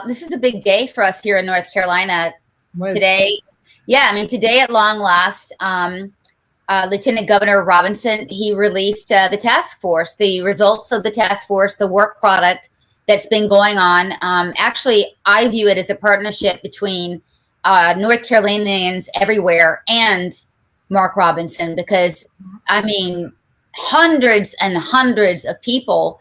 This is a big day for us here in North Carolina today. Today at long last, Lieutenant Governor Robinson, he released the task force, the results of the task force, the work product that's been going on. Actually, I view it as a partnership between North Carolinians everywhere and Mark Robinson, because, hundreds and hundreds of people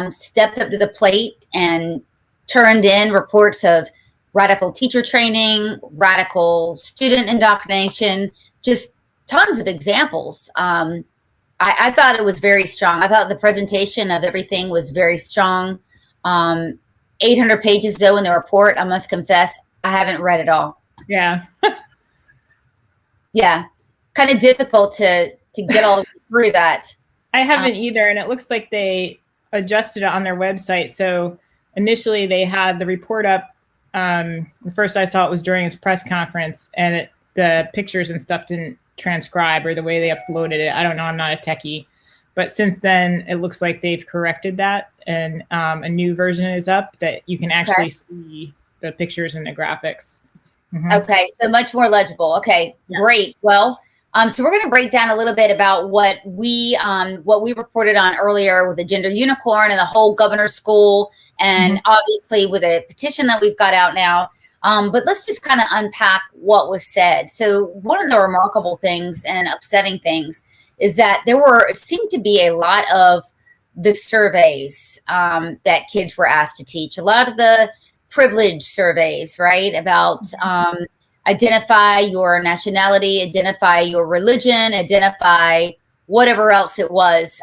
stepped up to the plate and turned in reports of radical teacher training, radical student indoctrination, just tons of examples. I thought it was very strong. I thought the presentation of everything was very strong. 800 pages, though, in the report. I must confess, I haven't read it all. Yeah. Yeah. Kind of difficult to get all through that. I haven't either. And it looks like they adjusted it on their website. So initially they had the report up. The first I saw it was during his press conference, and the pictures and stuff didn't transcribe, or the way they uploaded it. I don't know. I'm not a techie. But since then, it looks like they've corrected that, and a new version is up that you can actually see the pictures and the graphics. Mm-hmm. Okay, so much more legible. Okay, yeah. Great. Well, so we're going to break down a little bit about what we reported on earlier with the gender unicorn and the whole governor's school, and obviously with a petition that we've got out now. But let's just kind of unpack what was said. So one of the remarkable things and upsetting things is that seemed to be a lot of the surveys that kids were asked to teach, a lot of the privilege surveys, right? About identify your nationality, identify your religion, identify whatever else it was.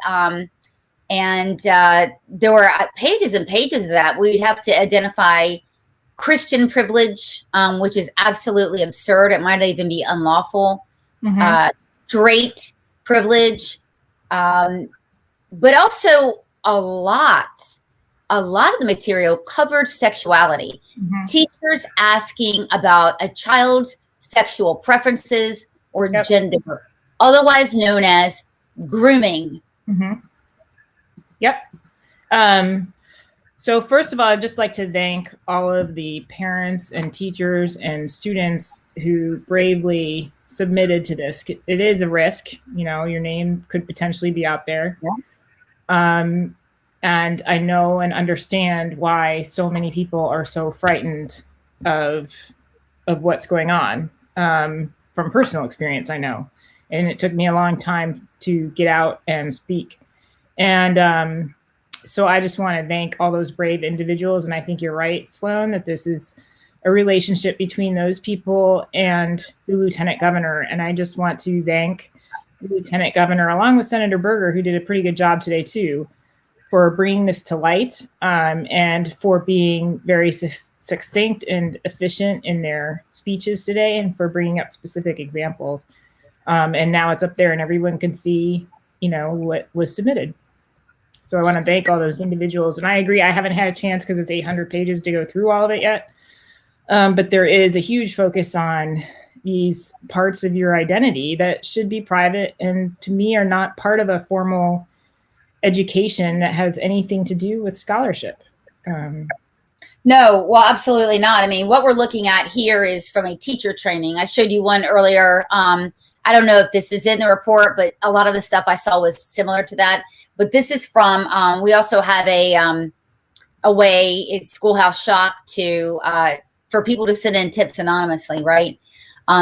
And there were pages and pages of that. We'd have to identify Christian privilege, which is absolutely absurd. It might even be unlawful. Straight privilege, but also a lot of the material covered sexuality. Teachers asking about a child's sexual preferences or gender, otherwise known as grooming. So first of all, I'd just like to thank all of the parents and teachers and students who bravely submitted to this. It is a risk, your name could potentially be out there. And I know and understand why so many people are so frightened of what's going on. From personal experience, I know. And it took me a long time to get out and speak. And so I just want to thank all those brave individuals. And I think you're right, Sloan, that this is a relationship between those people and the lieutenant governor. And I just want to thank the lieutenant governor, along with Senator Berger, who did a pretty good job today too, for bringing this to light, and for being very succinct and efficient in their speeches today, and for bringing up specific examples. And now it's up there and everyone can see, what was submitted. So I want to thank all those individuals. And I agree, I haven't had a chance because it's 800 pages to go through all of it yet. But there is a huge focus on these parts of your identity that should be private, and to me are not part of a formal education that has anything to do with scholarship. No, well, absolutely not. What we're looking at here is from a teacher training. I showed you one earlier. I don't know if this is in the report, but a lot of the stuff I saw was similar to that. But this is from, we also have a way, it's Schoolhouse Shock for people to send in tips anonymously, right?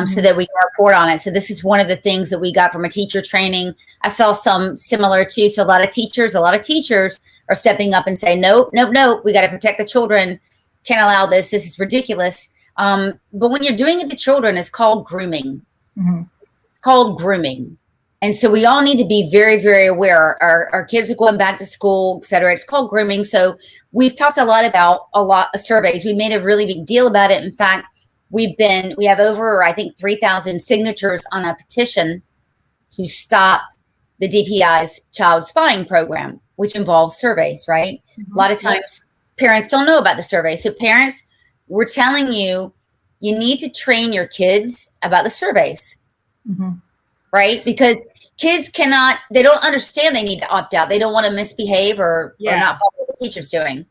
So that we can report on it. So this is one of the things that we got from a teacher training. I saw some similar too. So a lot of teachers are stepping up and saying, nope, we got to protect the children. Can't allow this. This is ridiculous. But when you're doing it to children, it's called grooming. It's called grooming. And so we all need to be very, very aware. Our kids are going back to school, et cetera. It's called grooming. So we've talked a lot about surveys. We made a really big deal about it. In fact, we have over, I think, 3,000 signatures on a petition to stop the DPI's child spying program, which involves surveys, right? A lot of times parents don't know about the survey. So parents, we're telling you, you need to train your kids about the surveys, right? Because kids they don't understand they need to opt out. They don't want to misbehave or not follow what the teacher's doing.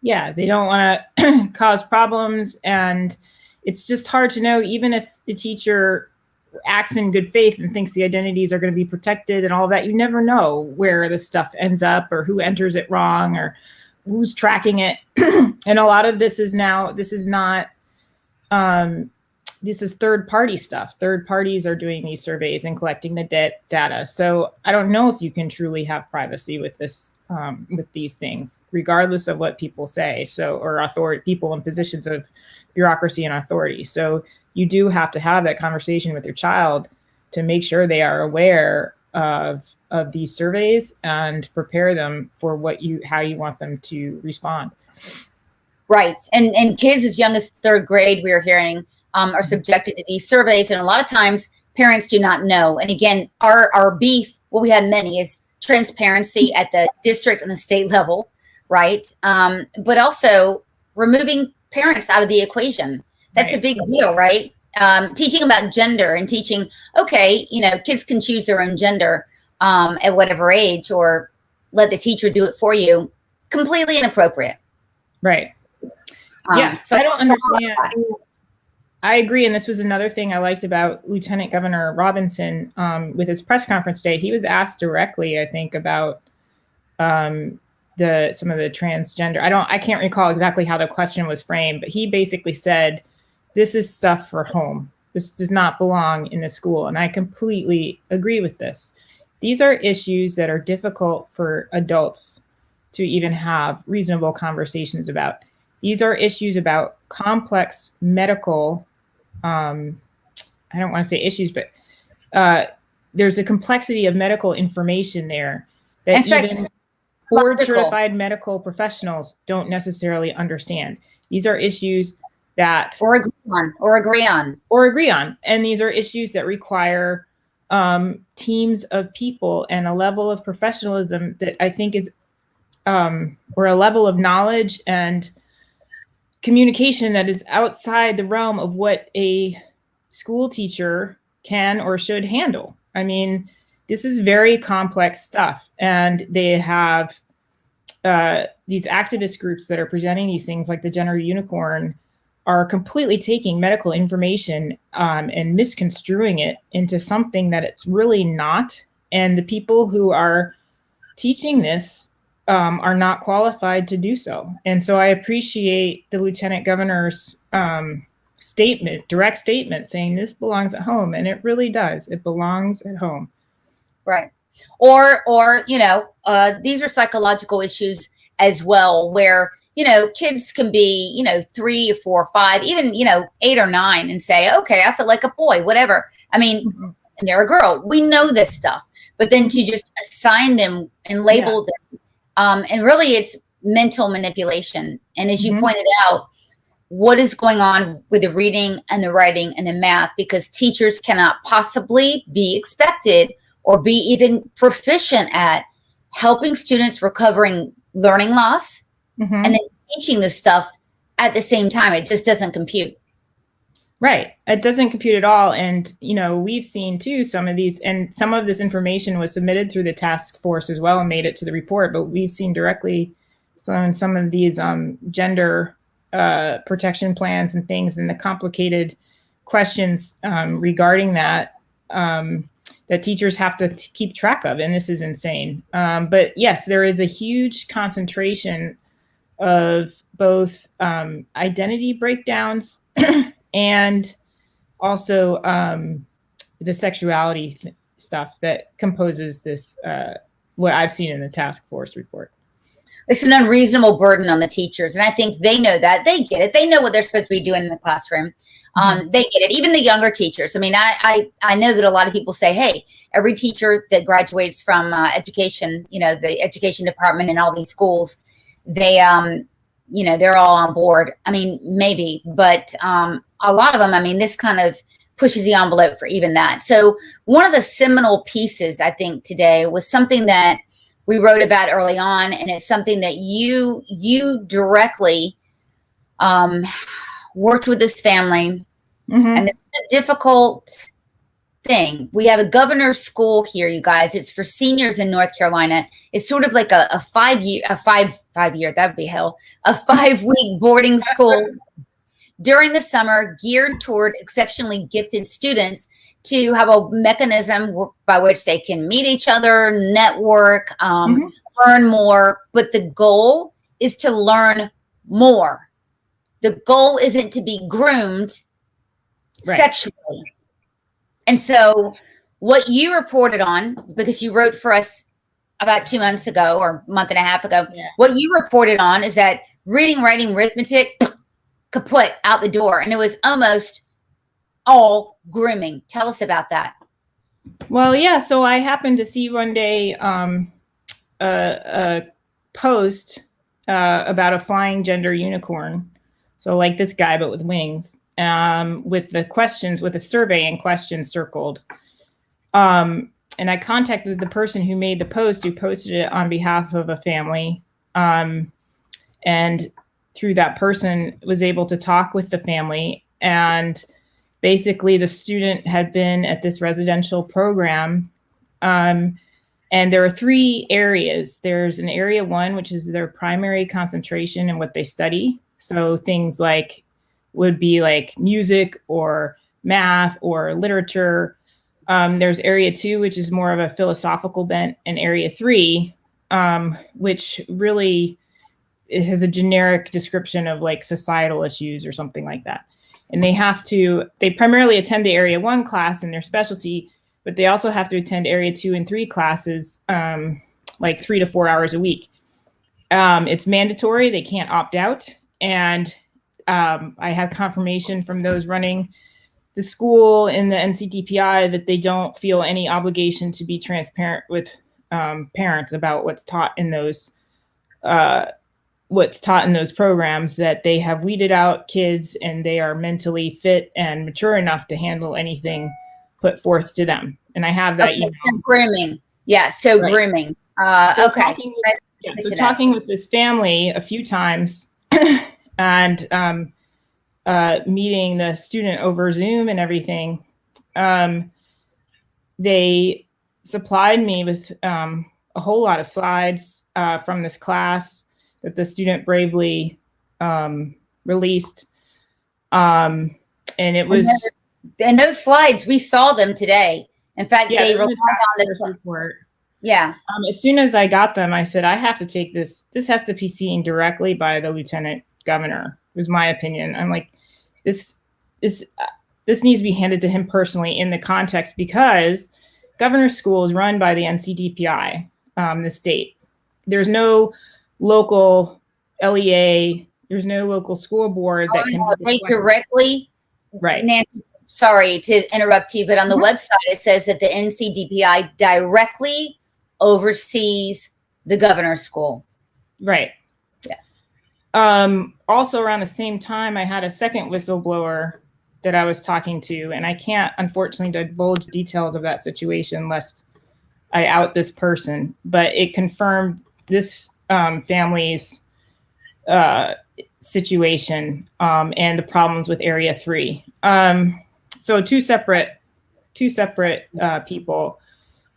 Yeah, they don't want to cause problems. And it's just hard to know, even if the teacher acts in good faith and thinks the identities are going to be protected and all of that, you never know where the stuff ends up or who enters it wrong or who's tracking it. And a lot of this is now, this is not, this is third party stuff. Third parties are doing these surveys and collecting the data. So I don't know if you can truly have privacy with this, with these things, regardless of what people say. So, or authority, people in positions of bureaucracy and authority. So you do have to have that conversation with your child to make sure they are aware of these surveys and prepare them for how you want them to respond. Right. And kids as young as third grade, we are hearing, are subjected to these surveys. And a lot of times parents do not know. And again, our beef, well, we had many, is transparency at the district and the state level, right? But also removing parents out of the equation. That's a big deal, right? Teaching about gender and teaching, okay, kids can choose their own gender at whatever age, or let the teacher do it for you. Completely inappropriate. Right. Yeah. So I don't understand. I agree. And this was another thing I liked about Lieutenant Governor Robinson with his press conference day. He was asked directly, I think, about some of the transgender. I can't recall exactly how the question was framed, but he basically said, this is stuff for home. This does not belong in the school. And I completely agree with this. These are issues that are difficult for adults to even have reasonable conversations about. These are issues about complex medical, I don't want to say issues, but there's a complexity of medical information there that even board-certified medical professionals don't necessarily understand. These are issues that or agree on. And these are issues that require teams of people and a level of professionalism that I think is, or a level of knowledge and communication that is outside the realm of what a school teacher can or should handle. I mean, this is very complex stuff. And they have these activist groups that are presenting these things, like the Gender Unicorn, are completely taking medical information and misconstruing it into something that it's really not. And the people who are teaching this are not qualified to do so. And so I appreciate the Lieutenant Governor's direct statement saying this belongs at home. And it really does. It belongs at home. Right. Or these are psychological issues as well, where, kids can be, 3 or 4 or 5, even, 8 or 9 and say, okay, I feel like a boy, whatever. I mean, and they're a girl. We know this stuff, but then to just assign them and label them. And really it's mental manipulation. And as you pointed out, what is going on with the reading and the writing and the math, because teachers cannot possibly be expected or be even proficient at helping students recovering learning loss and then teaching this stuff at the same time. It just doesn't compute. Right. It doesn't compute at all. And, we've seen too, some of these, and some of this information was submitted through the task force as well and made it to the report, but we've seen directly some of these gender protection plans and things, and the complicated questions regarding that that teachers have to keep track of. And this is insane. But yes, there is a huge concentration of both identity breakdowns and also the sexuality stuff that composes this, what I've seen in the task force report. It's an unreasonable burden on the teachers. And I think they know that. They get it. They know what they're supposed to be doing in the classroom. They get it. Even the younger teachers. I mean, I know that a lot of people say, hey, every teacher that graduates from education, the education department in all these schools, they, they're all on board. I mean, maybe, but a lot of them, I mean, this kind of pushes the envelope for even that. So one of the seminal pieces, I think, today was something that we wrote about early on, and it's something that you directly worked with this family. And this is a difficult thing. We have a governor's school here, you guys. It's for seniors in North Carolina. It's sort of like a 5-year, that'd be hell, a 5-week boarding school during the summer geared toward exceptionally gifted students to have a mechanism by which they can meet each other, network, learn more. But the goal is to learn more. The goal isn't to be groomed sexually. And so what you reported on, because you wrote for us about 2 months ago or a month and a half ago, what you reported on is that reading, writing, arithmetic, kaput, out the door. And it was almost all grooming. Tell us about that. Well, yeah. So I happened to see one day a post about a flying gender unicorn. So like this guy, but with wings, with the questions, with a survey and questions circled. And I contacted the person who made the post, who posted it on behalf of a family. And through that person was able to talk with the family. And basically the student had been at this residential program. And there are 3 areas. There's an area 1, which is their primary concentration and what they study. So things like would be like music or math or literature. There's area 2, which is more of a philosophical bent, and area 3, which really has a generic description of like societal issues or something like that. And they primarily attend the area 1 class in their specialty, but they also have to attend area 2 and 3 classes, like 3 to 4 hours a week. It's mandatory. They can't opt out. And I have confirmation from those running the school in the NCDPI that they don't feel any obligation to be transparent with parents about what's taught in those programs, that they have weeded out kids and they are mentally fit and mature enough to handle anything put forth to them. And I have that email. Grooming. Yeah. So right. Grooming. Okay. Talking with this family a few times and meeting the student over Zoom and everything, they supplied me with a whole lot of slides from this class that the student bravely released. And it was... And those slides, we saw them today. In fact, they relied on this report. Yeah. As soon as I got them, I said, I have to take this. This has to be seen directly by the lieutenant governor, was my opinion. I'm like, this needs to be handed to him personally in the context, because governor's school is run by the NCDPI, the state. There's no local LEA. There's no local school board that can they directly. Right. Nancy, sorry to interrupt you, but on the website, it says that the NCDPI directly oversees the governor's school. Right. Yeah. Also around the same time, I had a second whistleblower that I was talking to, and I can't unfortunately divulge details of that situation lest I out this person, but it confirmed this family's situation and the problems with area 3. So two separate people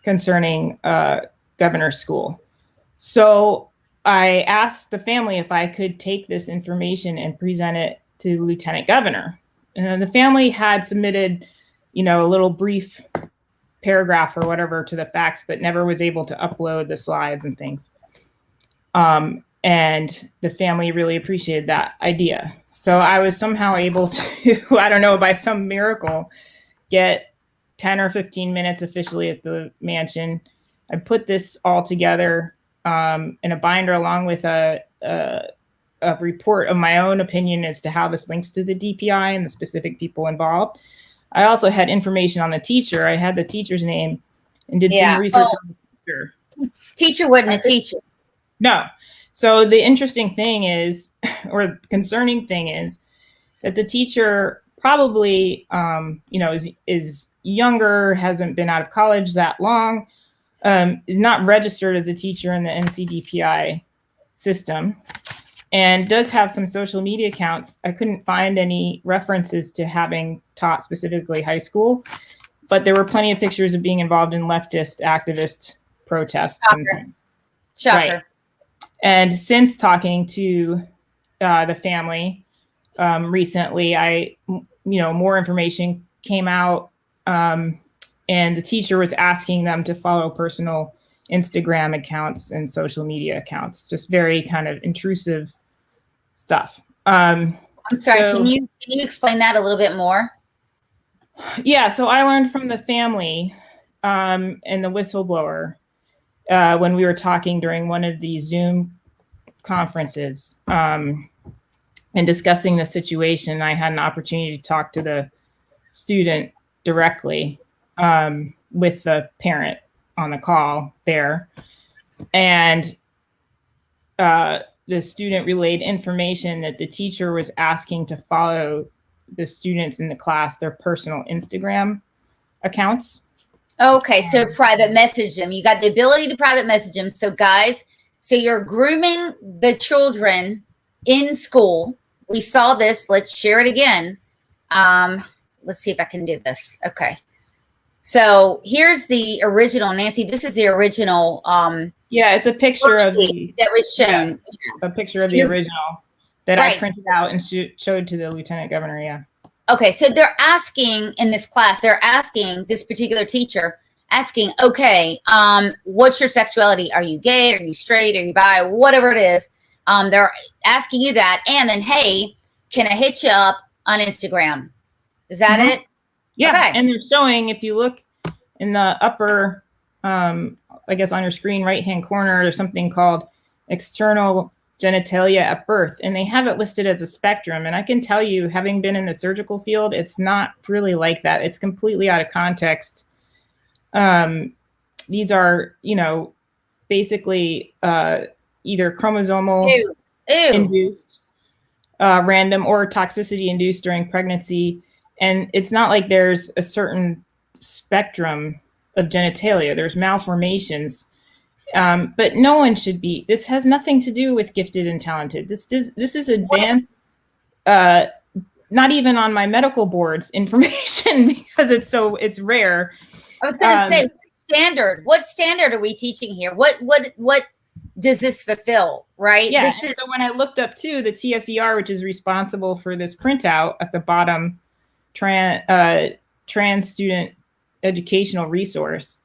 concerning governor's school. So I asked the family if I could take this information and present it to the lieutenant governor. And the family had submitted, a little brief paragraph or whatever to the fax, but never was able to upload the slides and things. And the family really appreciated that idea. So I was somehow able to, I don't know, by some miracle, get 10 or 15 minutes officially at the mansion. I put this all together in a binder along with a report of my own opinion as to how this links to the DPI and the specific people involved. I also had information on the teacher. I had the teacher's name and did some research on the teacher. Teacher wasn't a teacher. No. So the interesting thing is, or concerning thing is, that the teacher probably, is younger, hasn't been out of college that long, is not registered as a teacher in the NCDPI system, and does have some social media accounts. I couldn't find any references to having taught specifically high school. but there were plenty of pictures of being involved in leftist activist protests. Shocker. Right. And since talking to the family recently, more information came out, and the teacher was asking them to follow personal Instagram accounts and social media accounts, just very kind of intrusive stuff. I'm sorry, can you explain that a little bit more? Yeah, so I learned from the family and the whistleblower when we were talking during one of the Zoom conferences and discussing the situation. I had an opportunity to talk to the student directly with the parent on the call there. And the student relayed information that the teacher was asking to follow the students in the class their personal Instagram accounts. Okay, so private message them. You got the ability to private message them. So guys, so you're grooming the children in school. We saw this. Let's share it again. Let's see if I can do this. Okay. So here's the original, Nancy. This is the original. Yeah, it's a picture of the that was shown. Yeah, a picture of the original that I printed out and showed to the lieutenant governor. Yeah. Okay, so they're asking in this class. They're asking this particular teacher, asking, okay, what's your sexuality? Are you gay? Are you straight? Are you bi? Whatever it is. They're asking you that, and then, hey, can I hit you up on Instagram? Is that it? Yeah, okay. And they're showing, if you look in the upper, I guess on your screen right-hand corner, there's something called external genitalia at birth, and they have it listed as a spectrum. And I can tell you, having been in the surgical field, it's not really like that. It's completely out of context. These are, basically either chromosomal induced, random, or toxicity induced during pregnancy. And it's not like there's a certain spectrum of genitalia. There's malformations, but no one should be. This has nothing to do with gifted and talented. This is advanced, not even on my medical board's information because it's rare. I was going to say, what standard are we teaching here? What does this fulfill? Right? Yeah. So when I looked up too, the TSER, which is responsible for this printout at the bottom, trans student educational resource,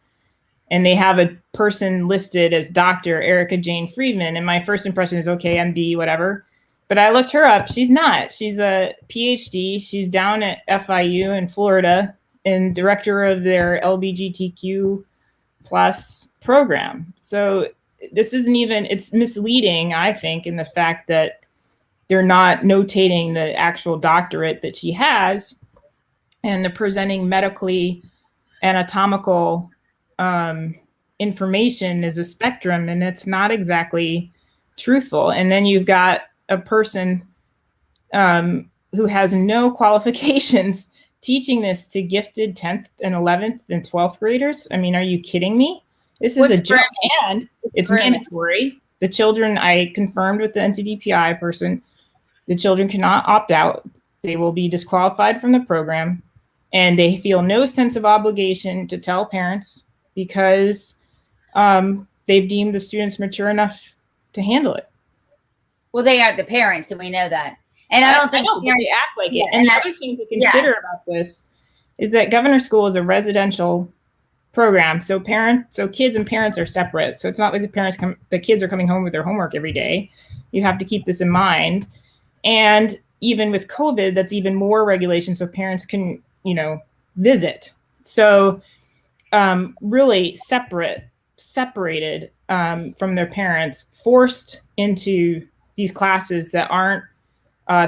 and they have a person listed as Dr. Erica Jane Friedman. And my first impression is, okay, MD, whatever. But I looked her up. She's not. She's a PhD. She's down at FIU in Florida and director of their LGBTQ plus program. So this isn't even, it's misleading, I think, in the fact that they're not notating the actual doctorate that she has, and they're presenting medically anatomical information as a spectrum, and it's not exactly truthful. And then you've got a person who has no qualifications teaching this to gifted 10th and 11th and 12th graders. I mean, are you kidding me? This is a joke, and it's mandatory. The children, I confirmed with the NCDPI person, the children cannot opt out. They will be disqualified from the program, and they feel no sense of obligation to tell parents because they've deemed the students mature enough to handle it. Well, they are the parents, and we know that. And I don't think they act like it. And the other thing to consider about this is that Governor School is a residential program. So kids and parents are separate. So it's not like the kids are coming home with their homework every day. You have to keep this in mind. And even with COVID, that's even more regulation. So parents can, visit. So really separated from their parents, forced into these classes that aren't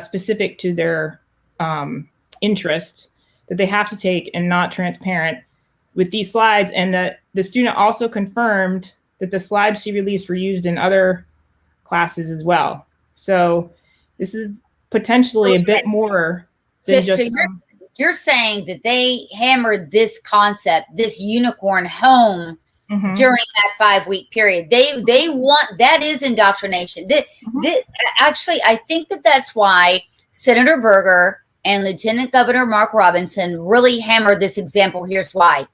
specific to their interest, that they have to take, and not transparent with these slides. And that the student also confirmed that the slides she released were used in other classes as well. So this is potentially a bit more than just... You're saying that they hammered this concept, this unicorn home during that 5-week period. They want, that is indoctrination. Actually, I think that's why Senator Berger and Lieutenant Governor Mark Robinson really hammered this example. Here's why.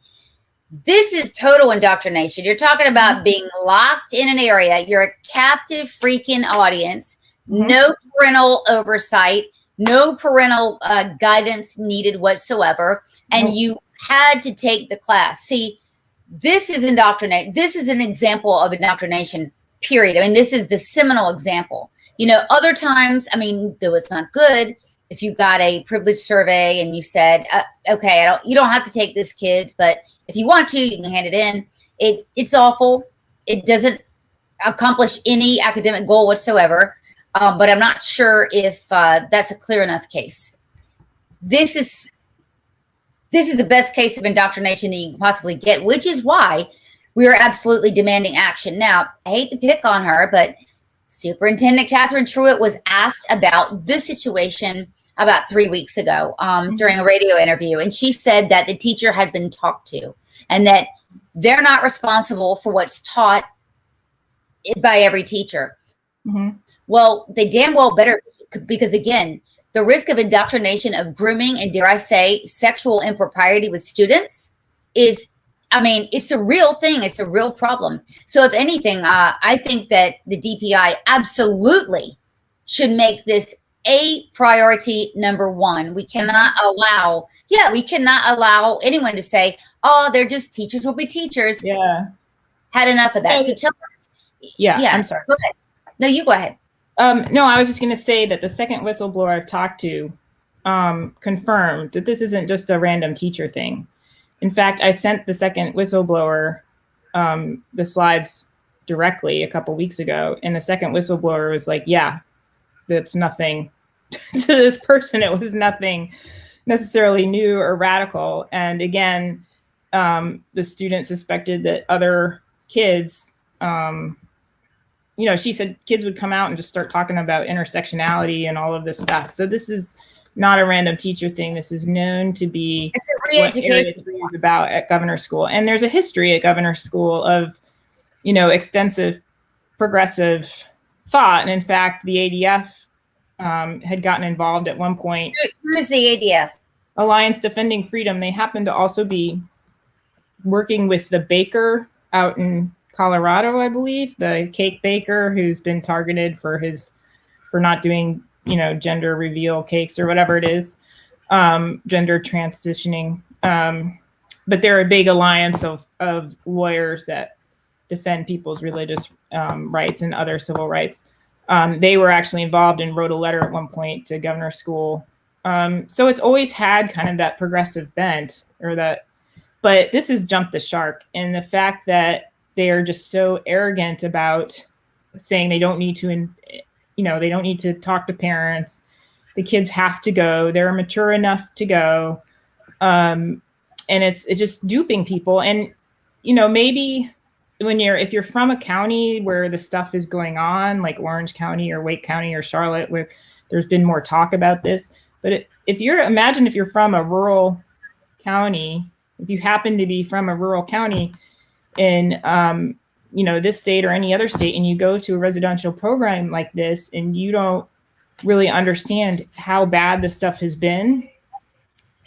This is total indoctrination. You're talking about being locked in an area. You're a captive freaking audience. No parental oversight, no parental guidance needed whatsoever. And you had to take the class. See, this is indoctrination. This is an example of indoctrination, period. I mean, this is the seminal example. You know, other times, I mean, that was not good. If you got a privilege survey and you said, okay, you don't have to take this, kids, but if you want to, you can hand it in. It's awful. It doesn't accomplish any academic goal whatsoever. But I'm not sure if that's a clear enough case. This is the best case of indoctrination that you can possibly get, which is why we are absolutely demanding action. Now, I hate to pick on her, but Superintendent Catherine Truitt was asked about this situation about 3 weeks ago during a radio interview. And she said that the teacher had been talked to and that they're not responsible for what's taught by every teacher. Well, they damn well better, because again, the risk of indoctrination of grooming and, dare I say, sexual impropriety with students is, I mean, it's a real thing. It's a real problem. So if anything, I think that the DPI absolutely should make this a priority number one. We cannot allow, anyone to say, oh, they're just teachers will be teachers. Yeah. Had enough of that. So tell us. Yeah. I'm sorry. Go ahead. No, you go ahead. No, I was just going to say that the second whistleblower I've talked to confirmed that this isn't just a random teacher thing. In fact, I sent the second whistleblower the slides directly a couple weeks ago, and the second whistleblower was like, yeah, that's nothing to this person. It was nothing necessarily new or radical. And again, the student suspected that other kids, she said kids would come out and just start talking about intersectionality and all of this stuff. So this is not a random teacher thing. This is known to be it's a re-education is about at Governor School. And there's a history at Governor School of, extensive progressive thought. And in fact, the ADF had gotten involved at one point. Who is the ADF? Alliance Defending Freedom. They happen to also be working with the baker out in Colorado, I believe, the cake baker who's been targeted for not doing, gender reveal cakes or whatever it is, gender transitioning. But they're a big alliance of lawyers that defend people's religious rights and other civil rights. They were actually involved and wrote a letter at one point to Governor School. So it's always had kind of that progressive bent but this has jumped the shark. And the fact that they are just so arrogant about saying they don't need to, they don't need to talk to parents. The kids have to go. They're mature enough to go. And it's just duping people. And, maybe if you're from a county where the stuff is going on, like Orange County or Wake County or Charlotte, where there's been more talk about this. But if you're from a rural county, if you happen to be from a rural county in, this state or any other state, and you go to a residential program like this, and you don't really understand how bad this stuff has been,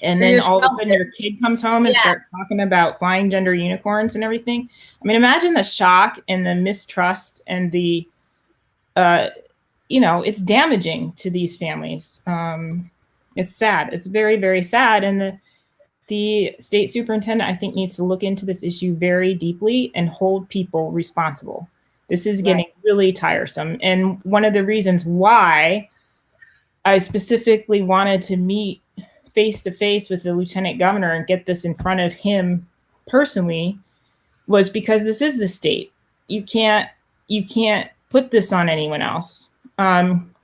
and then all of a sudden your kid comes home and starts talking about flying gender unicorns and everything. I mean, imagine the shock and the mistrust and the, it's damaging to these families. It's sad. It's very, very sad. And the state superintendent, I think, needs to look into this issue very deeply and hold people responsible. This is getting really tiresome. And one of the reasons why I specifically wanted to meet face-to-face with the lieutenant governor and get this in front of him personally was because this is the state. You can't put this on anyone else.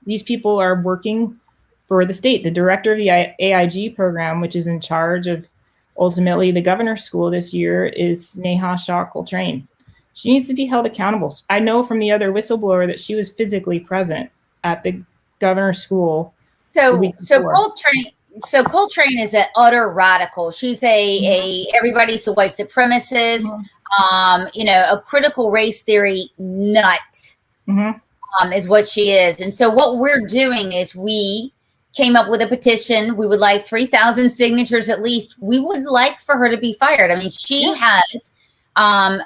These people are working for the state. The director of the AIG program, which is in charge of ultimately the Governor's School this year, is Neha Shah Coltrane. She needs to be held accountable. I know from the other whistleblower that she was physically present at the Governor's School. So Coltrane is an utter radical. She's everybody's a white supremacist, a critical race theory nut, is what she is. And so what we're doing is we came up with a petition. We would like 3,000 signatures at least. We would like for her to be fired. I mean, she has, a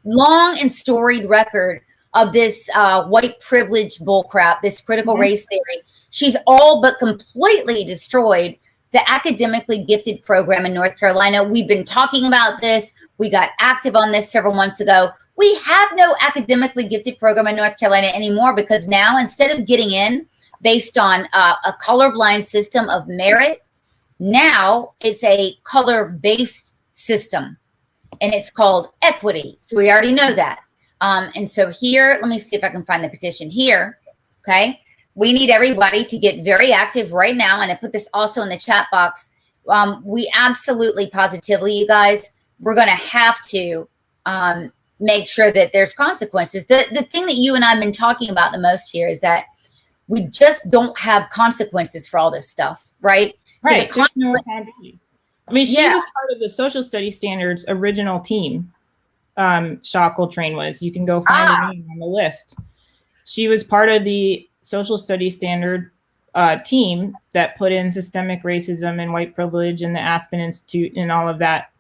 long and storied record of this white privilege bullcrap, this critical race theory. She's all but completely destroyed the academically gifted program in North Carolina. We've been talking about this. We got active on this several months ago. We have no academically gifted program in North Carolina anymore because now instead of getting in based on a colorblind system of merit, now it's a color-based system, and it's called equity. So we already know that. And so here, let me see if I can find the petition here. Okay. We need everybody to get very active right now. And I put this also in the chat box. We absolutely, positively, you guys, we're going to have to make sure that there's consequences. The thing that you and I have been talking about the most here is that we just don't have consequences for all this stuff, right? Right. So no accountability. I mean, she was part of the Social Studies Standards original team. Shaw Coltrane was. You can go find her name on the list. She was part of the Social Studies Standard team that put in systemic racism and white privilege and the Aspen Institute and all of that.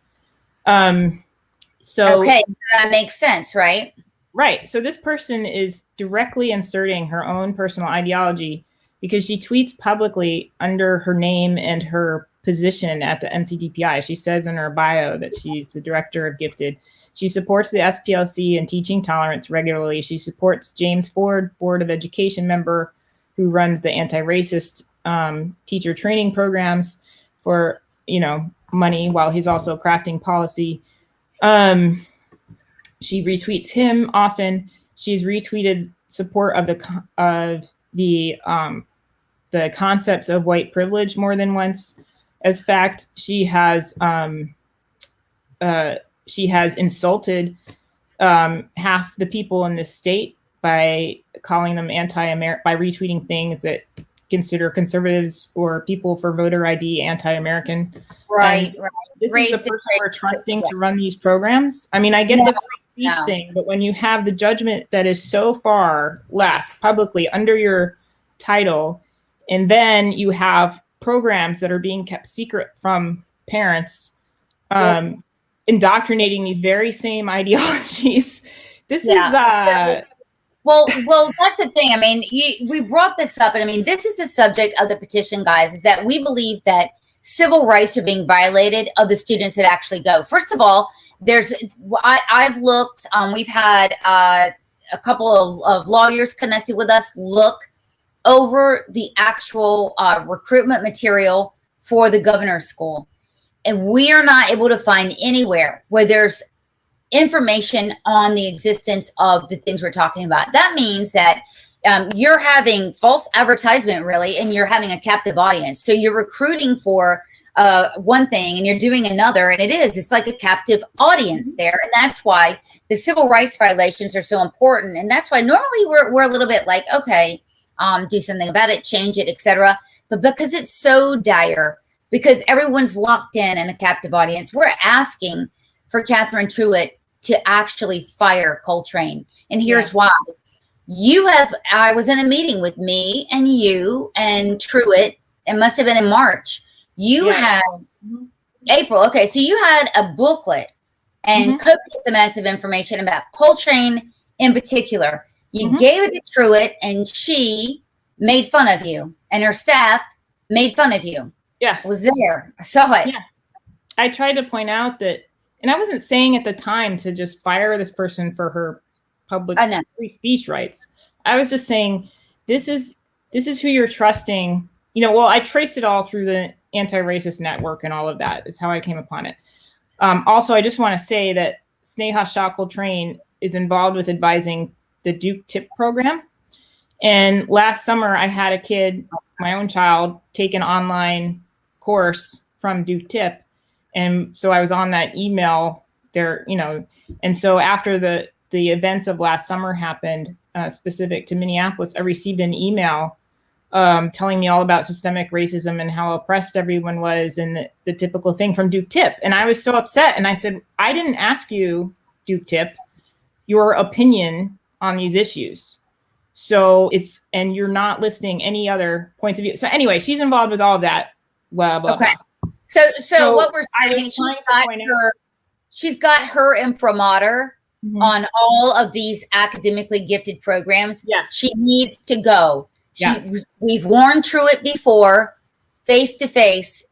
So that makes sense, right? Right. So this person is directly inserting her own personal ideology because she tweets publicly under her name and her position at the NCDPI. She says in her bio that she's the director of Gifted. She supports the SPLC and teaching tolerance regularly. She supports James Ford, Board of Education member, who runs the anti-racist teacher training programs for, money while he's also crafting policy. She retweets him often. She's retweeted support of the concepts of white privilege more than once. As fact, she has insulted half the people in this state by calling them anti-American, by retweeting things that consider conservatives or people for voter ID anti-American. Right. This is the person we're trusting to run these programs. I mean, I get the free speech thing, but when you have the judgment that is so far left publicly under your title, and then you have programs that are being kept secret from parents, indoctrinating these very same ideologies. This is well, that's the thing. I mean, we brought this up, and I mean, this is the subject of the petition, guys, is that we believe that civil rights are being violated of the students that actually go. First of all, I've looked, we've had a couple of lawyers connected with us look over the actual recruitment material for the governor's school. And we are not able to find anywhere where there's information on the existence of the things we're talking about. That means that you're having false advertisement, really, and you're having a captive audience. So you're recruiting for one thing and you're doing another, and it's like a captive audience there. And that's why the civil rights violations are so important. And that's why normally we're a little bit like, okay, do something about it, change it, etc. But because it's so dire, because everyone's locked in a captive audience, we're asking for Catherine Truitt to actually fire Coltrane. And here's why. I was in a meeting with me and you and Truitt. It must have been in March. You had April. Okay. So you had a booklet and copious amounts of information about Coltrane in particular. You gave it to Truitt and she made fun of you, and her staff made fun of you. Yeah. I was there. I saw it. Yeah. I tried to point out that, and I wasn't saying at the time to just fire this person for her public free speech rights. I was just saying, this is who you're trusting. I traced it all through the anti-racist network, and all of that is how I came upon it. Also, I just want to say that Sneha Shah Coltrane is involved with advising the Duke TIP program. And last summer, I had a kid, my own child, take an online course from Duke TIP. And so I was on that email there, and so after the events of last summer happened, specific to Minneapolis, I received an email telling me all about systemic racism and how oppressed everyone was, and the typical thing from Duke TIP. And I was so upset. And I said, I didn't ask you, Duke TIP, your opinion on these issues. So and you're not listing any other points of view. So anyway, she's involved with all of that. Blah, blah, Okay. blah. So what we're saying, I she's got her imprimatur on all of these academically gifted programs. Yes. She needs to go. Yes. We've worn through it before, face to face.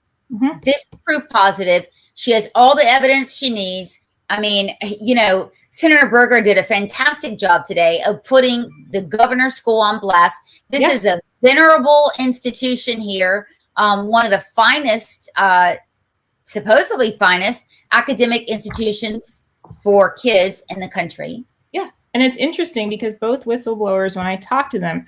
This is proof positive. She has all the evidence she needs. I mean, you know, Senator Berger did a fantastic job today of putting the governor's school on blast. This is a venerable institution here. One of the finest, supposedly finest academic institutions for kids in the country. Yeah. And it's interesting because both whistleblowers, when I talk to them,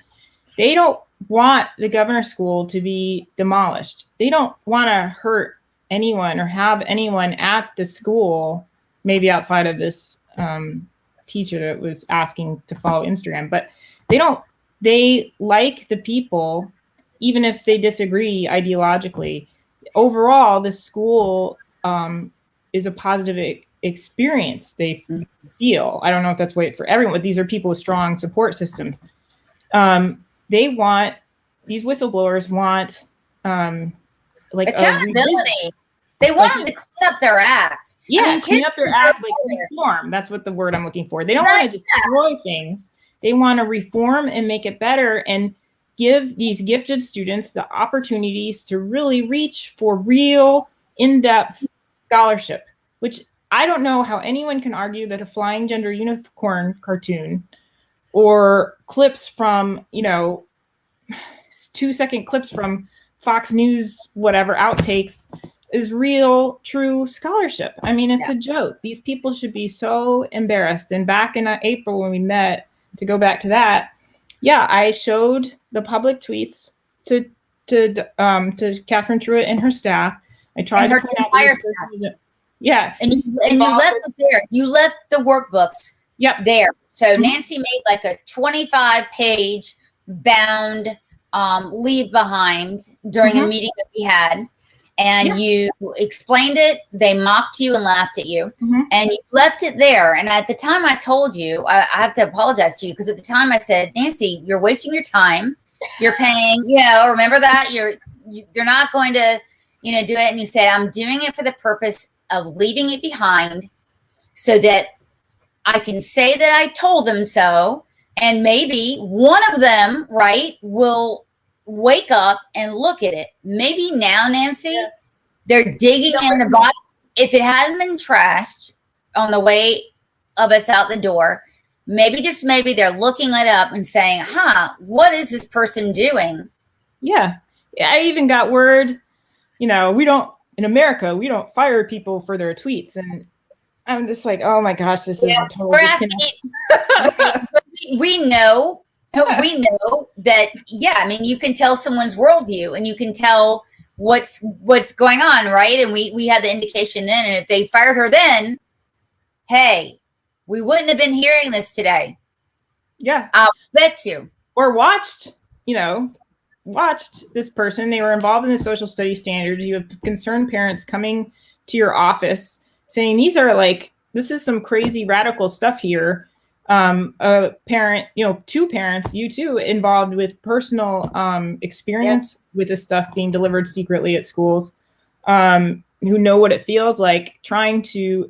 they don't want the governor's school to be demolished. They don't want to hurt anyone or have anyone at the school, maybe outside of this teacher that was asking to follow Instagram, but they like the people, even if they disagree ideologically. Overall, the school is a positive experience they feel. I don't know if that's way for everyone, but these are people with strong support systems. These whistleblowers want like accountability. They want them to clean up their act. Yeah, I mean, clean up their act, like reform. That's what the word I'm looking for. They don't want to destroy things. They want to reform and make it better and give these gifted students the opportunities to really reach for real, in-depth scholarship, which I don't know how anyone can argue that a flying gender unicorn cartoon or clips from, 2-second clips from Fox News, whatever, outtakes is real, true scholarship. I mean, it's a joke. These people should be so embarrassed. And back in April when we met, to go back to that, I showed the public tweets to Catherine Truitt and her staff. I tried to point out and you left it there. You left the workbooks there. So Nancy made like a 25-page bound leave behind during a meeting that we had. And you explained it. They mocked you and laughed at you. And you left it there. And at the time I told you, I have to apologize to you, because at the time I said, Nancy, you're wasting your time. You're paying, remember that? They're not going to, do it. And you said, I'm doing it for the purpose of leaving it behind so that I can say that I told them so. And maybe one of them, will wake up and look at it. Maybe now, Nancy, they're digging in the bottom. If it hadn't been trashed on the way of us out the door, maybe, just maybe, they're looking it up and saying, what is this person doing? Yeah. I even got word, in America, we don't fire people for their tweets. And I'm just like, oh my gosh, this is a total disconnect. We know that, you can tell someone's worldview and you can tell what's going on, right? And we had the indication then, and if they fired her then, hey, we wouldn't have been hearing this today. Yeah. I'll bet you. Or watched this person. They were involved in the social studies standards. You have concerned parents coming to your office saying, this is some crazy radical stuff here. A parent, two parents, you too, involved with personal experience with this stuff being delivered secretly at schools, who know what it feels like trying to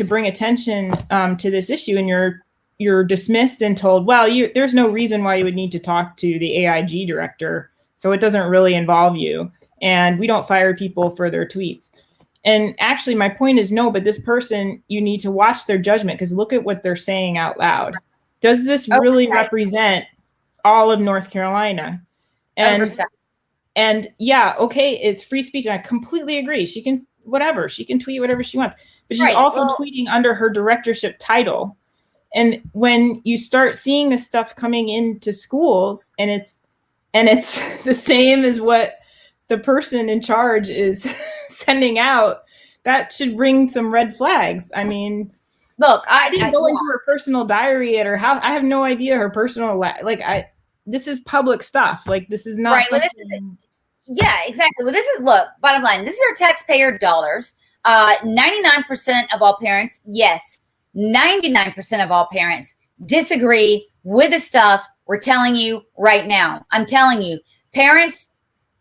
bring attention to this issue, and you're dismissed and told, well, there's no reason why you would need to talk to the AIG director, so it doesn't really involve you, and we don't fire people for their tweets. And actually, my point is no, but this person, you need to watch their judgment, because look at what they're saying out loud. Does this really represent all of North Carolina? And 100%. And it's free speech. And I completely agree. She can tweet whatever she wants, but she's also tweeting under her directorship title. And when you start seeing this stuff coming into schools, and it's the same as what the person in charge is sending out, that should ring some red flags. I mean, look, I didn't go into her personal diary at her house. I have no idea her personal this is public stuff. This is not right. Exactly. Well, look, bottom line, this is our taxpayer dollars. 99% of all parents, yes, 99% of all parents disagree with the stuff we're telling you right now. I'm telling you, parents,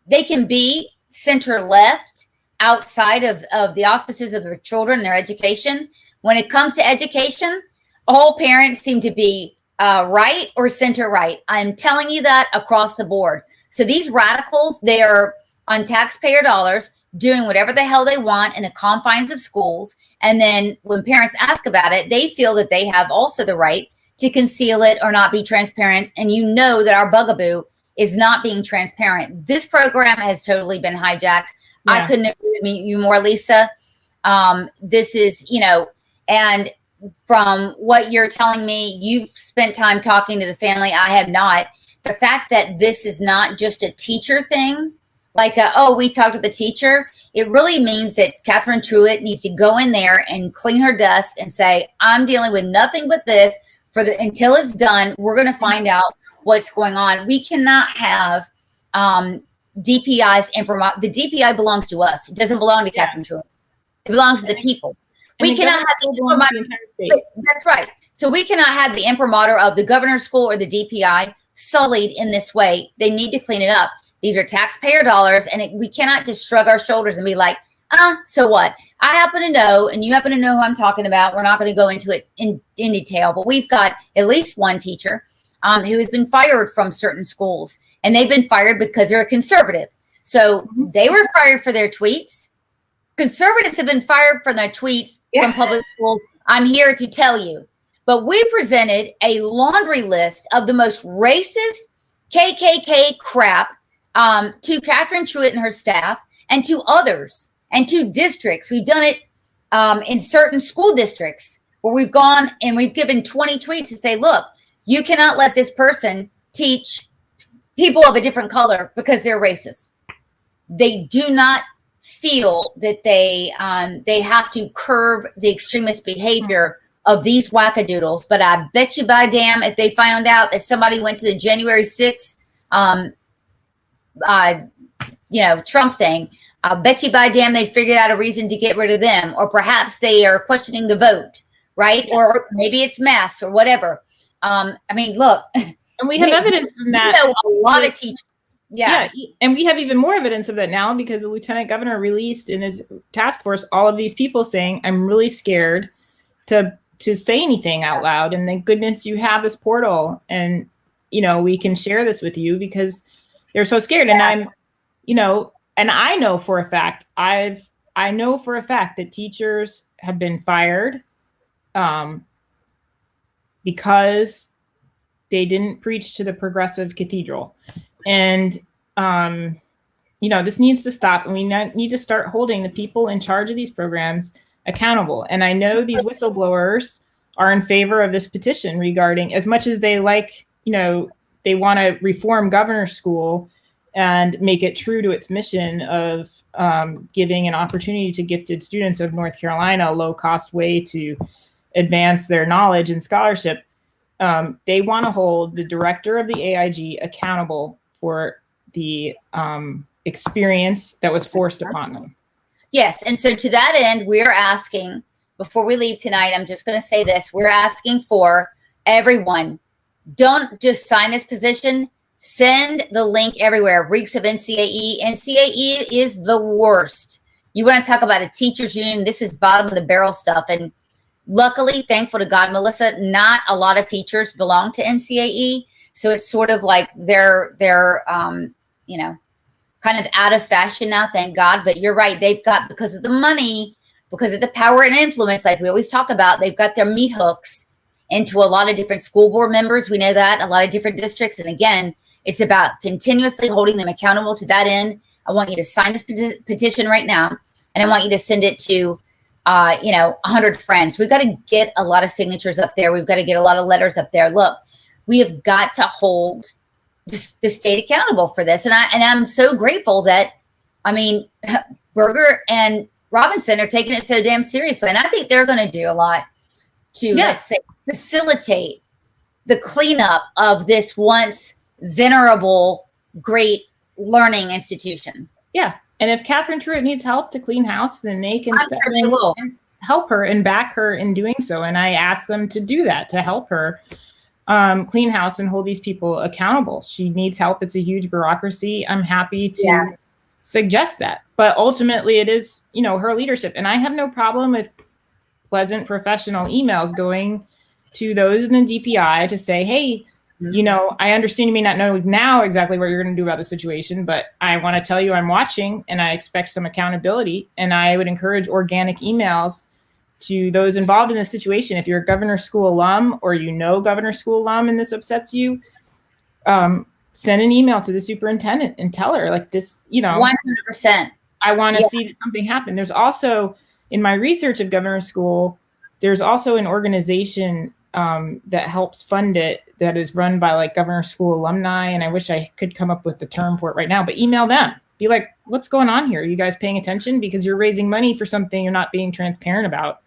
they can be center left outside of the auspices of their children and their education. When it comes to education, all parents seem to be right or center right. I'm telling you that across the board. So these radicals, they are on taxpayer dollars doing whatever the hell they want in the confines of schools. And then when parents ask about it, they feel that they have also the right to conceal it or not be transparent. And you know that our bugaboo is not being transparent. This program has totally been hijacked. Yeah. I couldn't agree with you more, Lisa. This is, and from what you're telling me, you've spent time talking to the family. I have not. The fact that this is not just a teacher thing, like, we talked to the teacher, it really means that Catherine Truitt needs to go in there and clean her desk and say, I'm dealing with nothing but this until it's done. We're going to find out what's going on. We cannot have DPI's imprimatur. The DPI belongs to us. It doesn't belong to Catherine Truitt. It belongs to the people. We cannot have the imprimatur. That's right. So we cannot have the imprimatur of the governor's school or the DPI sullied in this way. They need to clean it up. These are taxpayer dollars, and we cannot just shrug our shoulders and be like, so what? I happen to know, and you happen to know who I'm talking about. We're not going to go into it in detail, but we've got at least one teacher who has been fired from certain schools, and they've been fired because they're a conservative. So they were fired for their tweets. Conservatives have been fired for their tweets from public schools. I'm here to tell you. But we presented a laundry list of the most racist KKK crap to Catherine Truitt and her staff, and to others, and to districts. We've done it in certain school districts where we've gone and we've given 20 tweets to say, look, you cannot let this person teach people of a different color because they're racist. They do not feel that they have to curb the extremist behavior of these wackadoodles. But I bet you by damn if they found out that somebody went to the January 6th Trump thing, I'll bet you by damn they figured out a reason to get rid of them, or perhaps they are questioning the vote, right? Yeah. Or maybe it's masks or whatever. Look, and we have evidence from that. A lot of teachers. Yeah, and we have even more evidence of that now because the lieutenant governor released in his task force all of these people saying, "I'm really scared to say anything out loud." And thank goodness you have this portal, and we can share this with you because they're so scared. And I'm, and I know for a fact, I know for a fact that teachers have been fired because they didn't preach to the progressive cathedral. And, this needs to stop. And we need to start holding the people in charge of these programs accountable. And I know these whistleblowers are in favor of this petition regarding, as much as they like, they want to reform governor school and make it true to its mission of giving an opportunity to gifted students of North Carolina a low-cost way to advance their knowledge and scholarship. They want to hold the director of the AIG accountable for the experience that was forced upon them. Yes, and so to that end, we're asking, before we leave tonight, I'm just going to say this, we're asking for everyone, don't just sign this petition, send the link everywhere. Reeks of NCAE. NCAE is the worst. You want to talk about a teachers union, this is bottom of the barrel stuff. And luckily, thankful to God, Melissa, not a lot of teachers belong to NCAE. So it's sort of like they're kind of out of fashion now, thank God. But you're right. They've got, because of the money, because of the power and influence, like we always talk about, they've got their meat hooks into a lot of different school board members. We know that, a lot of different districts. And again, it's about continuously holding them accountable to that end. I want you to sign this petition right now. And I want you to send it to 100 friends. We've got to get a lot of signatures up there. We've got to get a lot of letters up there. Look, we have got to hold the state accountable for this. And I'm so grateful that, Berger and Robinson are taking it so damn seriously. And I think they're going to do a lot to, let's say, facilitate the cleanup of this once venerable, great learning institution. Yeah. And if Catherine Truitt needs help to clean house, then they can step in and help her and back her in doing so. And I asked them to do that, to help her clean house and hold these people accountable. She needs help. It's a huge bureaucracy. I'm happy to suggest that. But ultimately, it is, her leadership. And I have no problem with pleasant professional emails going to those in the DPI to say, hey, I understand you may not know now exactly what you're going to do about the situation, but I want to tell you I'm watching and I expect some accountability. And I would encourage organic emails to those involved in the situation. If you're a Governor School alum or Governor School alum and this upsets you, send an email to the superintendent and tell her like this, 100%. I want to see something happen. There's also, in my research of Governor School, there's also an organization that helps fund it that is run by like Governor School alumni. And I wish I could come up with the term for it right now, but email them. Be like, what's going on here? Are you guys paying attention? Because you're raising money for something you're not being transparent about.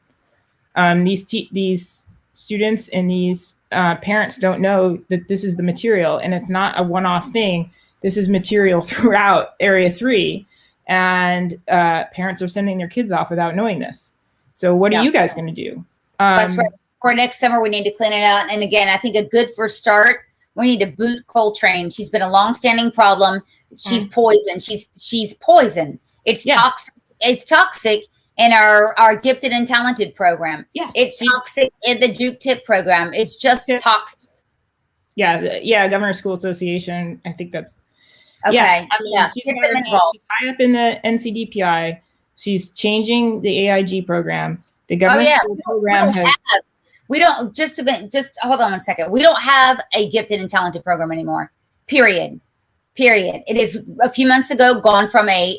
These students and these parents don't know that this is the material and it's not a one-off thing. This is material throughout Area 3. And parents are sending their kids off without knowing this. So what are you guys going to do? That's right. For next summer, we need to clean it out. And again, I think a good first start, we need to boot Coltrane. She's been a longstanding problem. She's poison. She's poison. It's toxic. It's toxic in our gifted and talented program. Yeah. It's toxic in the Duke Tip program. It's just toxic. Yeah. Governor School Association. I think that's okay. Yeah. I mean, she's high up in the NCDPI. She's changing the AIG program. The Governor School program we don't just hold on 1 second. We don't have a gifted and talented program anymore. Period. It is a few months ago gone from a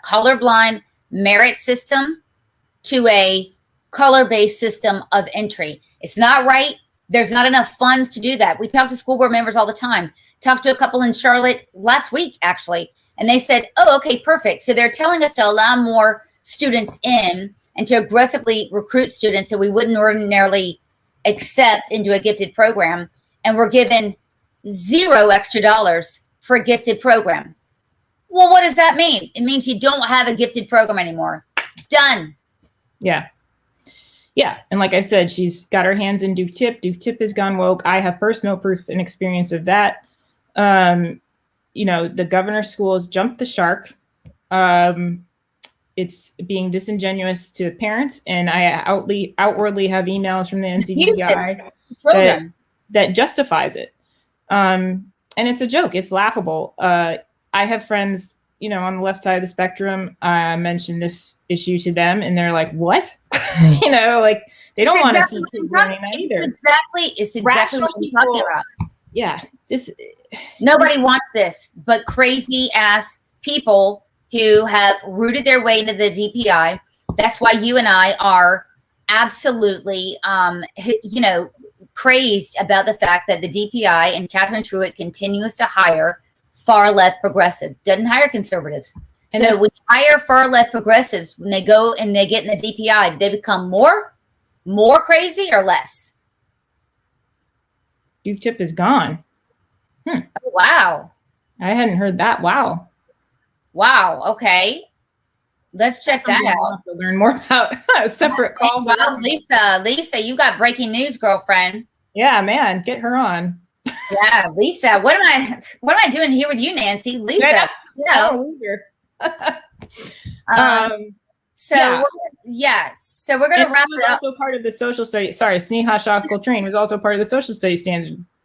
colorblind merit system to a color-based system of entry. It's not right. There's not enough funds to do that. We talk to school board members all the time. Talked to a couple in Charlotte last week, actually, and they said, oh, okay, perfect. So they're telling us to allow more students in and to aggressively recruit students that we wouldn't ordinarily accept into a gifted program. And we're given $0 extra for a gifted program. Well, what does that mean? It means you don't have a gifted program anymore. Done. Yeah. And like I said, she's got her hands in Duke Tip. Duke Tip has gone woke. I have personal proof and experience of that. The Governor School has jumped the shark. It's being disingenuous to parents, and I outwardly have emails from the NCDPI that justifies it. And it's a joke. It's laughable. I have friends, on the left side of the spectrum. I mentioned this issue to them, and they're like, "What?" Like they don't want to see kids learning that either. It's exactly what you're talking about. Yeah, nobody wants this, but crazy ass people who have rooted their way into the DPI. That's why you and I are absolutely, crazed about the fact that the DPI and Catherine Truitt continues to hire far left progressive, doesn't hire conservatives. And so we hire far left progressives when they go and they get in the DPI. Do they become more crazy or less? Duke Tip is gone. Oh, wow. I hadn't heard that. Wow. Okay. Let's check that out. I'll have to learn more about a separate call. Wow, Lisa, you got breaking news, girlfriend. Yeah, man, get her on. Yeah, Lisa. What am I doing here with you, Nancy? Lisa. So we're gonna wrap it up. Also part of the social studies. Sorry, Sneha Shah Coltrane was also part of the social studies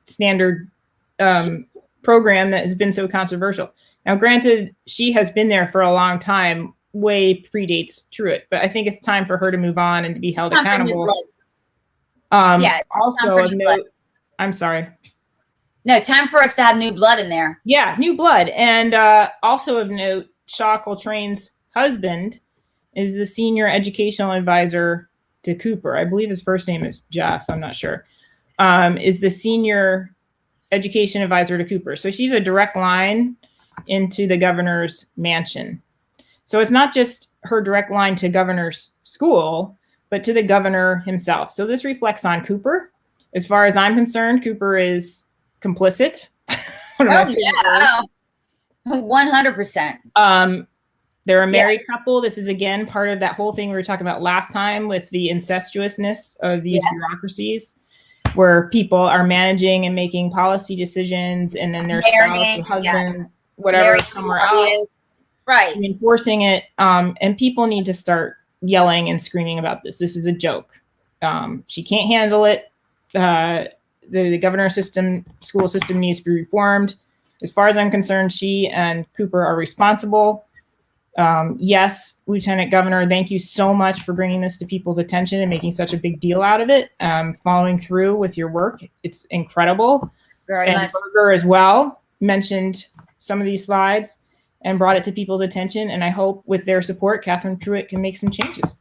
standard program that has been so controversial. Now, granted, she has been there for a long time, way predates Truitt, but I think it's time for her to move on and to be held accountable. Also of note, I'm sorry. No, time for us to have new blood in there. Yeah, new blood. And also of note, Shah Coltrane's husband is the senior educational advisor to Cooper. I believe his first name is Jeff. I'm not sure. Is the senior education advisor to Cooper. So she's a direct line into the governor's mansion. So it's not just her direct line to governor's school, but to the governor himself. So this reflects on Cooper. As far as I'm concerned, Cooper is complicit. 100%. They're a married couple. This is, again, part of that whole thing we were talking about last time with the incestuousness of these bureaucracies. where people are managing and making policy decisions, and then their spouse Marrying, or husband, yeah. whatever, Marrying somewhere somebody else, is- Right. enforcing it. And people need to start yelling and screaming about this. This is a joke. She can't handle it. The governor school system needs to be reformed. As far as I'm concerned, she and Cooper are responsible. Yes, Lieutenant Governor, thank you so much for bringing this to people's attention and making such a big deal out of it. Following through with your work, it's incredible. Very And much. Berger as well mentioned some of these slides and brought it to people's attention. And I hope with their support, Catherine Truitt can make some changes.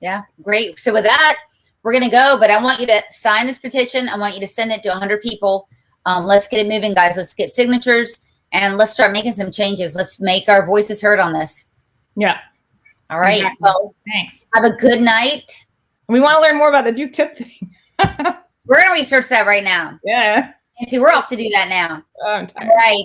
Yeah, great. So with that, we're going to go, but I want you to sign this petition. I want you to send it to 100 people. Let's get it moving, guys. Let's get signatures and let's start making some changes. Let's make our voices heard on this. Yeah. All right. Exactly. Well, Thanks. have a good night. We want to learn more about the Duke tip thing. We're going to research that right now. Yeah. Nancy, we're off to do that now. I'm tired. All right.